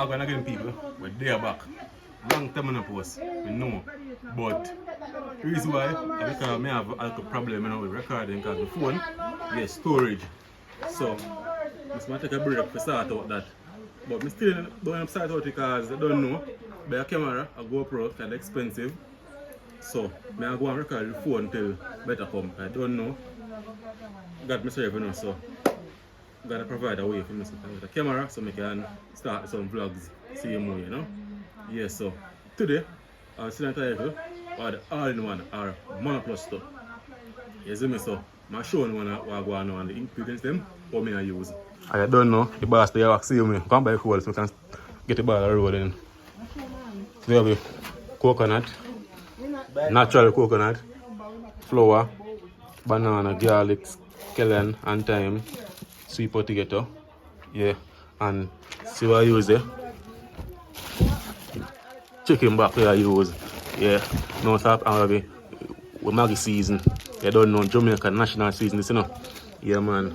Well, when again people, we're there back. Long time in the post, we know. But the reason why is because I have a problem with recording because the phone gets storage. So I'm going to take a break to start out that. But I still don't start out because I don't know. Buy a camera, a GoPro, kind of expensive. So I go and record the phone till better come. I don't know. Got myself, you know, so gotta provide a way for me with a camera so I can start some vlogs same way, you know. Yeah, so today our student title or the all-in-one or Moloplusto. You see me, so I'm showing one what I go on and the ingredients them what I use. I don't know the boss they have see me. Come by cool so we can get the ball rolling. We have coconut, natural coconut, flour, banana, garlic, scallion and thyme, sweet potato. Yeah, and see what I use there. Chicken back where I use. Yeah, no stop and with Maggie season. You don't know Jamaica national season, this you know. Yeah man.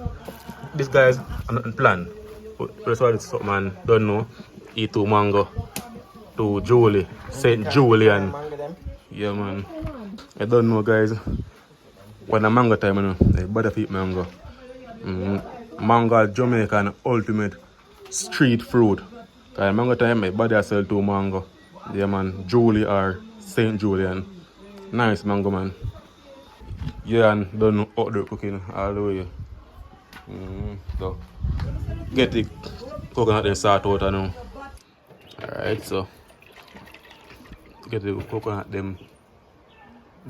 This guys are not plan. That's why it's man don't know. E2 mango to Julie, Saint Julian. Yeah man. I don't know guys. When the mango time you know, they better eat mango. Mango Jamaican ultimate street fruit. Cause mango time my body sell to mango. Yeah man, Julie or Saint Julian. Nice mango man. Yeah and don't know outdoor cooking all the way. So get the coconut and salt out now. Alright, so get the coconut them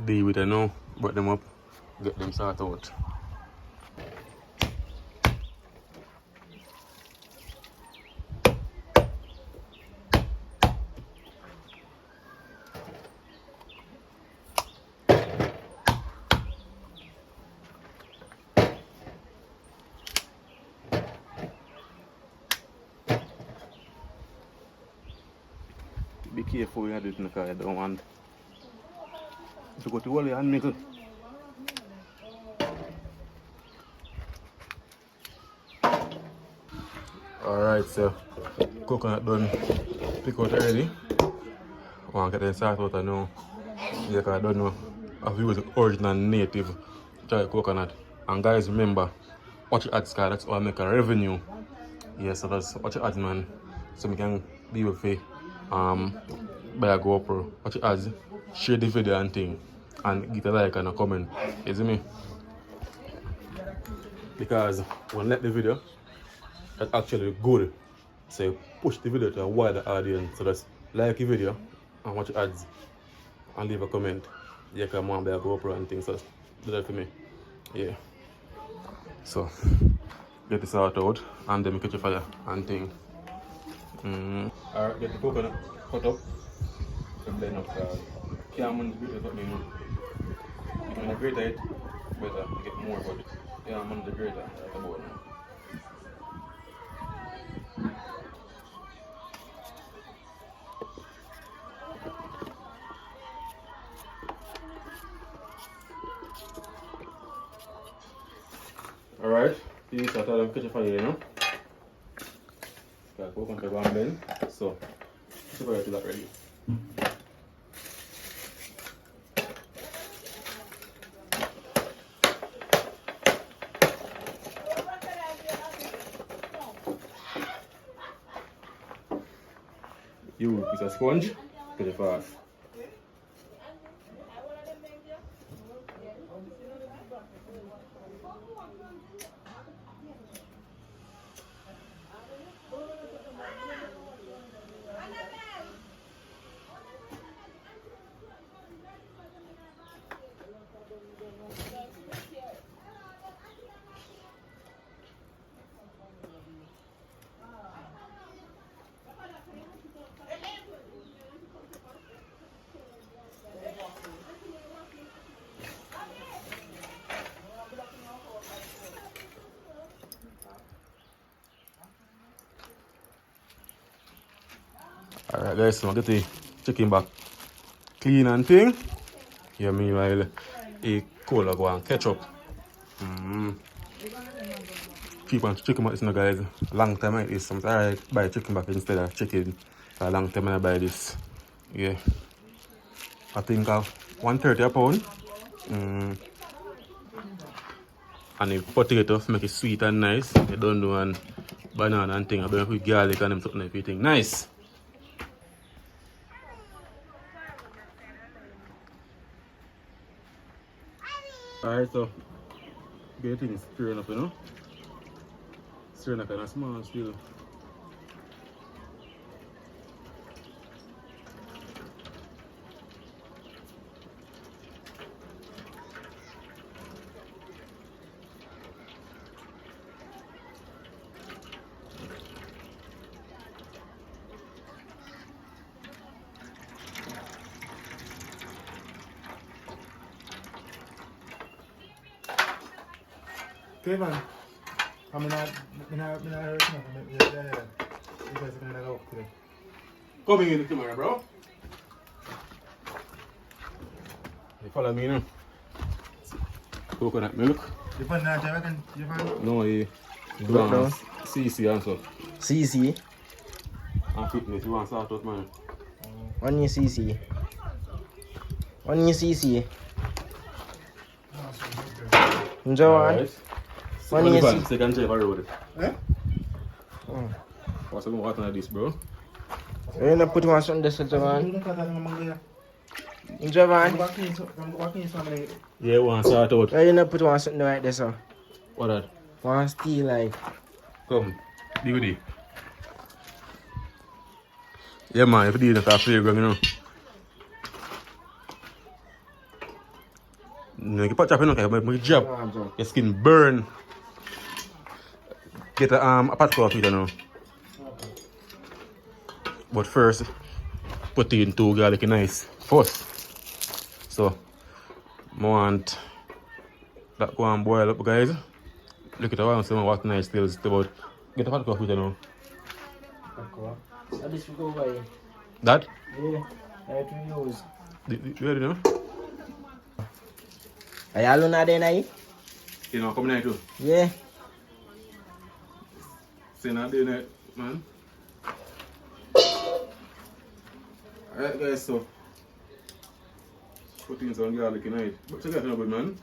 deal with it now, put them up, get them salt out. Be careful when you do it because you don't want to go to all your hand middle. Alright, so coconut done pick out already. I want to get the salt out now. Yeah, because I don't know I've used original native dry coconut. And guys remember, watch your ads because that's how I make a revenue. Yeah, so that's watch your ads man. So we can be able to buy a GoPro, watch your ads, share the video and thing, and get a like and a comment. You see me? Because when I let the video, that's actually good. So you push the video to a wider audience. So that's like the video and watch your ads and leave a comment. Yeah, because I want to buy a GoPro and things. So do that for me. Yeah. So get this out and then catch a fire and thing. Alright, get the coconut cut up. Blend up Cameron's beat is what you know. If you grate it, better get more but yeah, I'm on the grater right about now. Alright, this is a catch a fire, you know. Okay, coconut to go and blend. So separate that ready. You piece of sponge, get it fast. Alright guys, so I'm going to get the chicken back clean and thing. Yeah, meanwhile, a cola go and ketchup. cheap on chicken but it's no guys. Long time I eat this. I'm alright buy chicken back instead of chicken. For a long time I buy this. Yeah. I think of 130 a pound. And the potato make it sweet and nice. You don't do one banana and thing. I bring with garlic and them something everything. Nice. Alright, so get things stirring up, you know. Stirring up kind of small still. Kevin, I'm not hurt nothing. Yeah. You guys are gonna go today. Coming in the camera, bro. You follow me now. Coconut milk. You find that Jamaican? You find? No, he Broke down. CC also. CC. And fitness, you want to start out, man. On your CC. On your CC. Jevaughn. On your CC. Second drive road. Eh? What's the water like this, bro? You not put one on this, Jevaughn. Jevaughn. Yeah, one start out. You not put one something right there, sir. What that? One steel like. Come, DVD. Yeah, man, if you didn't have flavor, you know. No, you put chop in, okay, but you drop. Your skin burn. Get a pot coffee, you know. But first, put in 2 garlic nice first. So, I want that go and boil up, guys. Look at how I'm what nice still about. Get a pot coffee, you know. So this will go by. That? Yeah, I have to use. You ready now? Are you alone there now? You know, come here too. Yeah. Say not doing it, man. Alright guys, so put in some garlic in it. But check out no good, man.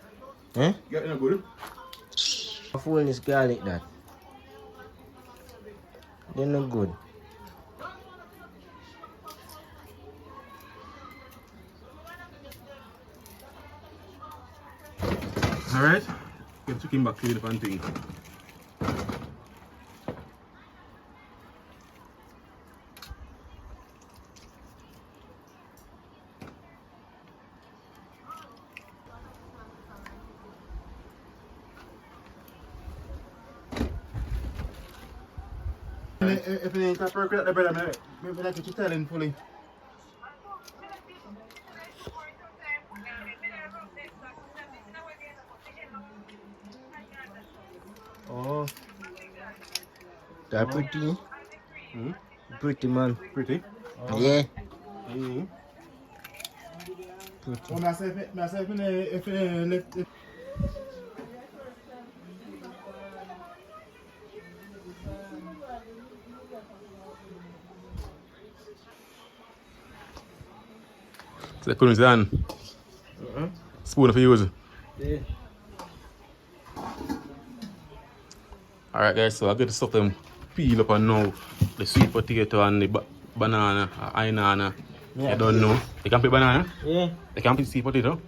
Eh? Get no good. Full this garlic that. They're not good. Alright. Get chicken back to the pan thing. If it ain't a perk at the bread, maybe like you tell him fully. Oh, That pretty. Pretty man. Pretty. Yeah. oh, myself, if it So the couldn't stand. Spoon if you use. Yeah. Alright guys, so I get the stuff them peel up and now the sweet potato and the banana, inana. Yeah. You don't know. You can put banana? Yeah. You can put sweet potato?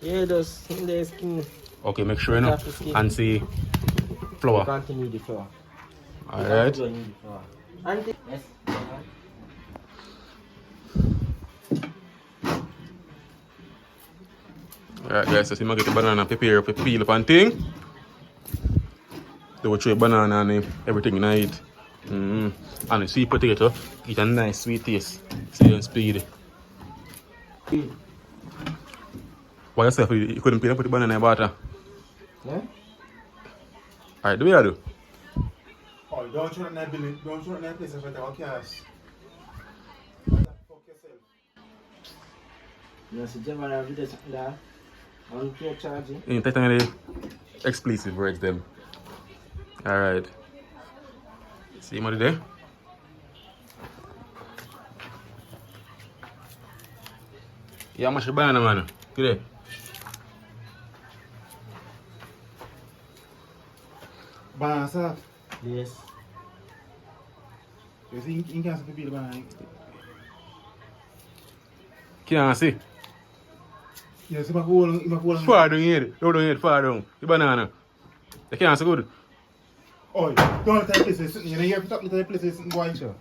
Yeah, those in the skin. Okay, make sure you know. And see flour. Continue the flour. Alright. And yes. Alright guys, so see me get the banana prepare up, peel up and thing. They will throw banana and everything in it. And the sweet potato, get a nice sweet taste. So you can speed. Why yourself, you couldn't peel and put the banana in butter? Yeah? Alright, do we do? oh, don't show it in that building, don't show it in that place, but I want cash. Fuck yourself. You see, Jevaughn have video something there. On pure charging. In the explicit words them. Alright. See money there? Yeah, how much the banana, man? Good day. Banana, sir. Yes. You see, you can't see the banana. Can't see. Yes, if I hold on. Far down here. Don't here, far down. The banana. You can't see good. Oh, don't let that place is sitting. You know, you have to talk to the place is sitting going, sir.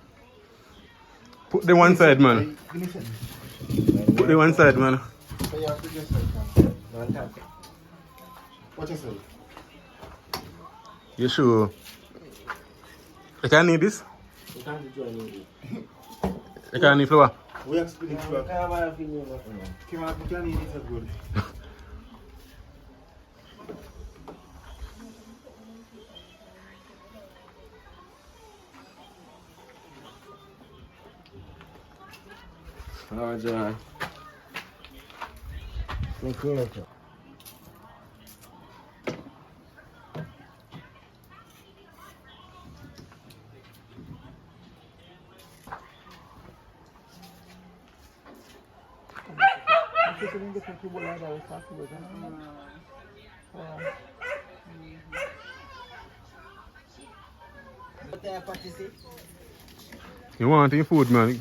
Put them one side, man. Give me a second. Put them one side, man. So you have to just like, One tap. what you say? You sure? You can't need this? You can't join me. You can't need flour? We have to split it You through. can't have a feeling of it. Come on, we can't eat it as good. Oh, John. Look here. You want your food, man?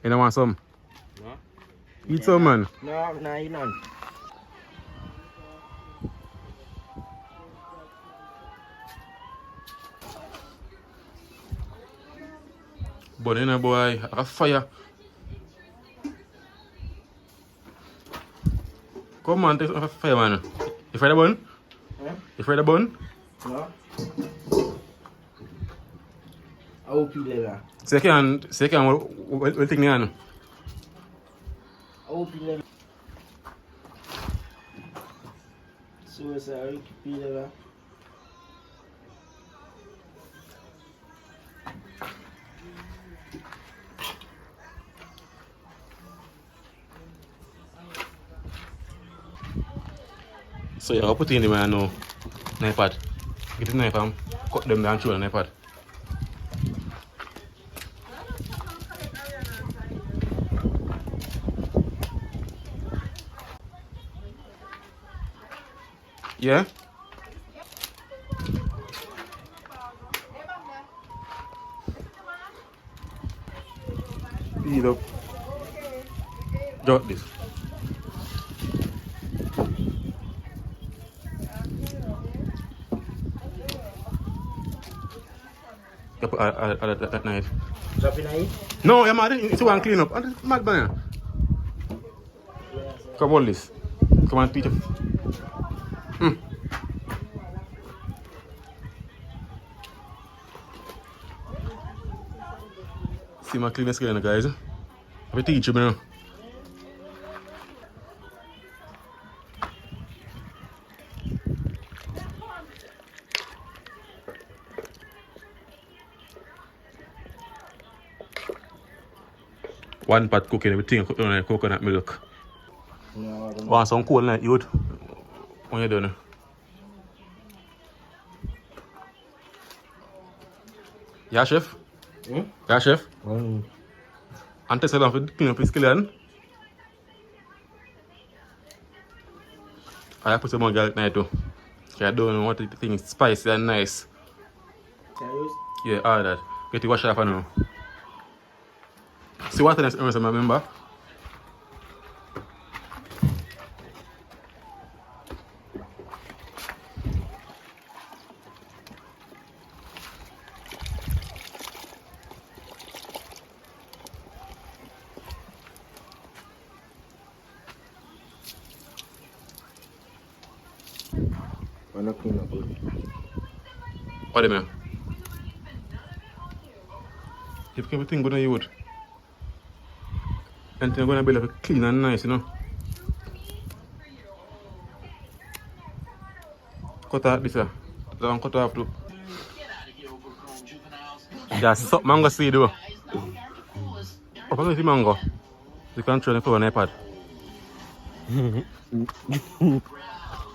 You don't want some? No. Eat some, man. No, you none. But you know, boy, a fire. Come on, take some fire, man. You afraid of bun? Huh? You afraid of bun? No. I hope you level. Second, we'll take me on. I hope you level. So, sir, you keep you level. So yeah, I'll put it in the way I know. Knife pad. Get the knife and cut them down through the knife pad. Yeah? Speed up. Drop this. You put that knife. Drop in here? No, you're mad. It's one clean up. And mad man. Come on, this. Come on, Peter. See my clean skin, guys. I teach you, man. One pot cooking, everything cooked on coconut milk. No, Want some cold night, youth? When you done? Yeah, chef? Hmm? Yeah, chef? Mm. And test it off with clean up his skillet. I put some more garlic night too. I don't know what the thing is spicy and nice. Serious? Yeah, all that. Get it wash off now. See what else I remember? I'm not clean up. What do you mean? If everything good on you would. And you're gonna be like clean and nice, you know. Cut out this, cut off too. Just something I'm gonna see though. going to mango. You can try the flour on iPad.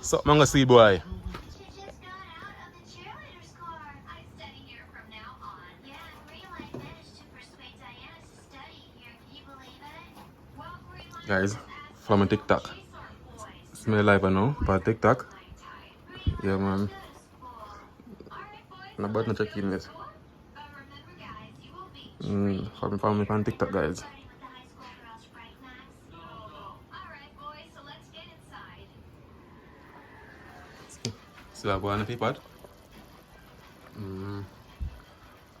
So, mango seed boy. Guys, from a TikTok. Smell live now, but TikTok. Yeah, man. I'm about to check in it. From me on TikTok, guys. See I go on the paper.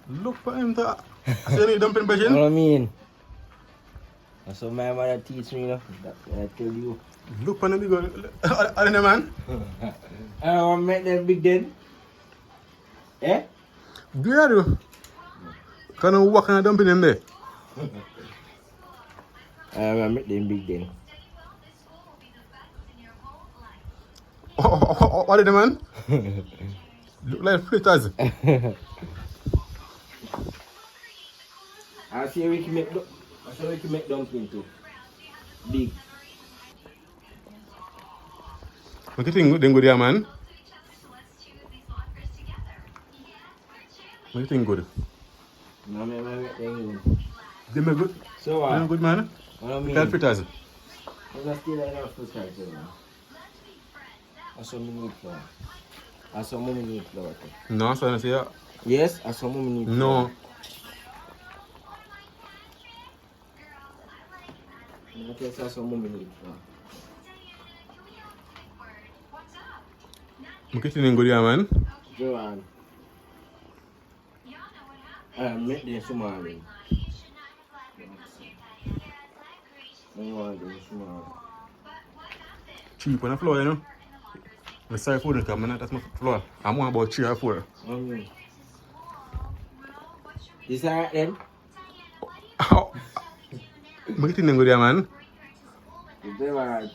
Look for him to see any dumpling What version. I mean? That's what my mother teach me, you know. That's what I tell you. Look for the big one. Are they man? I don't want to make them big then. Eh? Do you do? Can you walk on a dumpling in there? I don't want to make them big then. What are they man? Look like fritters. I see we can make dumpling too. Big. What do you think then good here, man? What do you think good? No, I make them good. They make good? So They make good, man? what I mean? Tell fritters. I'm not still like that for start, you know. That's what we need flour. That's what we need flour too. No, so I say yeah. Yes, that's what we need flour. No. Okay, so that's what we need flour. What do you think good here, man? Jevaughn. Make them small then. I want them small. Cheap on the floor, you know? I'm sorry for it, man. That's my floor. I'm on about 3 or 4. This alright then? What do you think good here, man? If they were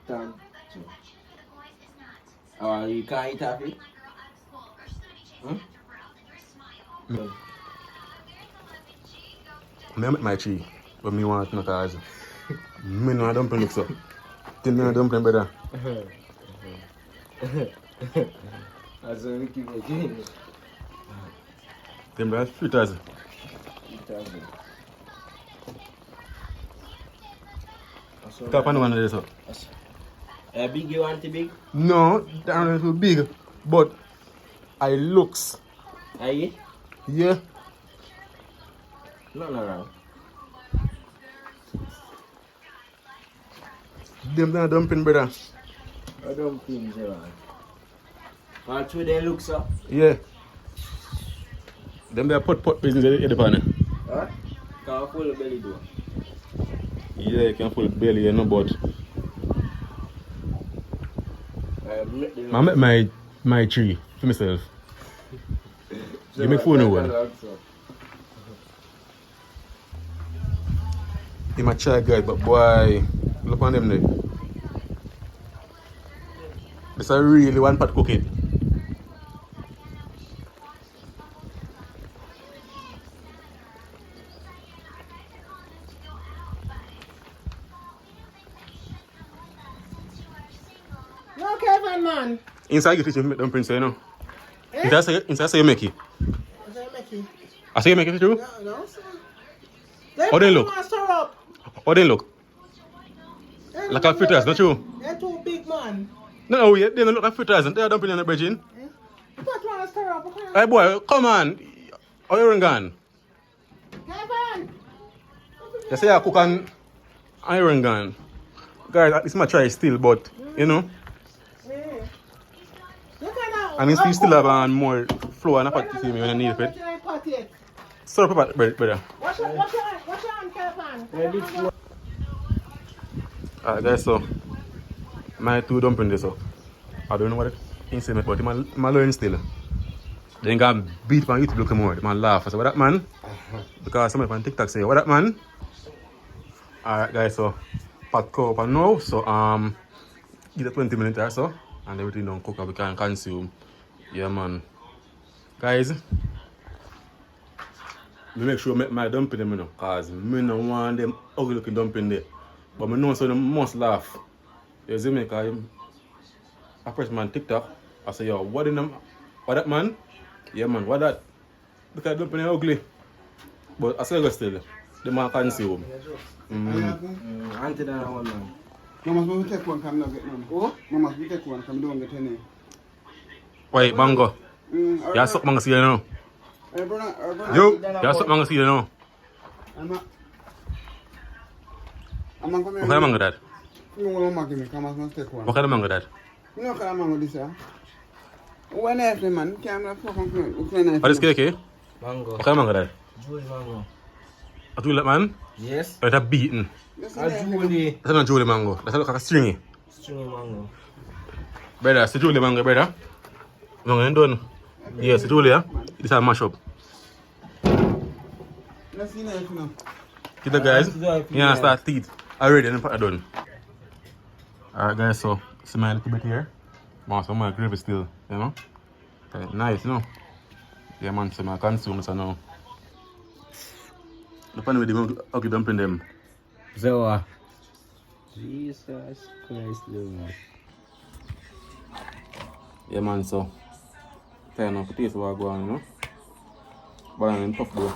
done. Oh, you can't eat off it? Huh? I make my tree, but me want no cause. Me no dumpling look so. Tell me no dumpling better. That's what we keep making. Them are fritters. Top on one of this up. Big you want to big? No, that one is too big. But I looks. Are you? Yeah. Nothing wrong. Them are dumpling brother. I don't think so. All two they look so. Yeah. Them there pot business at the pan. Huh? Can't full belly do. Yeah, you can full belly, you know, but I make my tree for myself. Give me phone over. He might try guys, but boy, look on them there. This is really one pot cooking. No, Kevin, man. Inside you teach me dumplings, you know. Inside say you make it. I say you make it too? No, sir. How they look? Stir up. How they look? Like a fritters, not true? They're too big, man. No, yeah, they don't look like fritters and they're dumpling in the bridging. You don't want to stir up, okay? Hey boy, come on. How you gone? Kevin! You say I cook on iron gun. Guys, this my try still, but you know. And you still have more flour and a pot to see me when I need it. Stir up brother. Watch your hand, Kevin. Alright guys, so my 2 dumplings this up. I don't know what it is, but I'm learning still. Then got beat on YouTube look more. Man laugh. I say, what that man? Because somebody on TikTok say, what that man? Alright guys, so pot cup and now. So give it 20 minutes or so. And everything done cook and we can consume. Yeah man. Guys, I make sure I make my dumpling them, you know, cause I don't want them ugly looking dumpling there. But I know so they must laugh. You see me, cause I press man TikTok, I say, yo, what in them, what that man? Yeah man, what that? Because dumpling are ugly. But I say go still, the man consume. Auntie that one man. Mama, we take one, come now get none. Oh? Mama, we take one, come don't get any. Wait, mango. You suck mango seed now. Yo, you suck mango seed now. I'm not What kind of mango that? Mama, give me, come on, take one. What kind of mango that? You know what kind of mango this is? When I say man, can't have fucking What is cake? Mango. What kind of mango that? Julie mango. A Julie man? Yes. Or it's a beaten? A Julie. That's not Julie mango. That's like a stringy. Stringy mango. Brother, it's a Julie mango, brother. No, I'm done. Yes, it's Julie, yeah? This is a mash up. Let's see now. See the guys? Yeah, start teeth. Already, and I'm done. Alright guys, so see my little bit here. Most of my gravy still, you know? Okay, nice, you know? Yeah man, so I consume this now. The funny with the ugly dumpling them. So, Jesus Christ, Lord. Yeah man, so fair enough, taste what I go on, you know? Banana and tough though.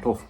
Tough.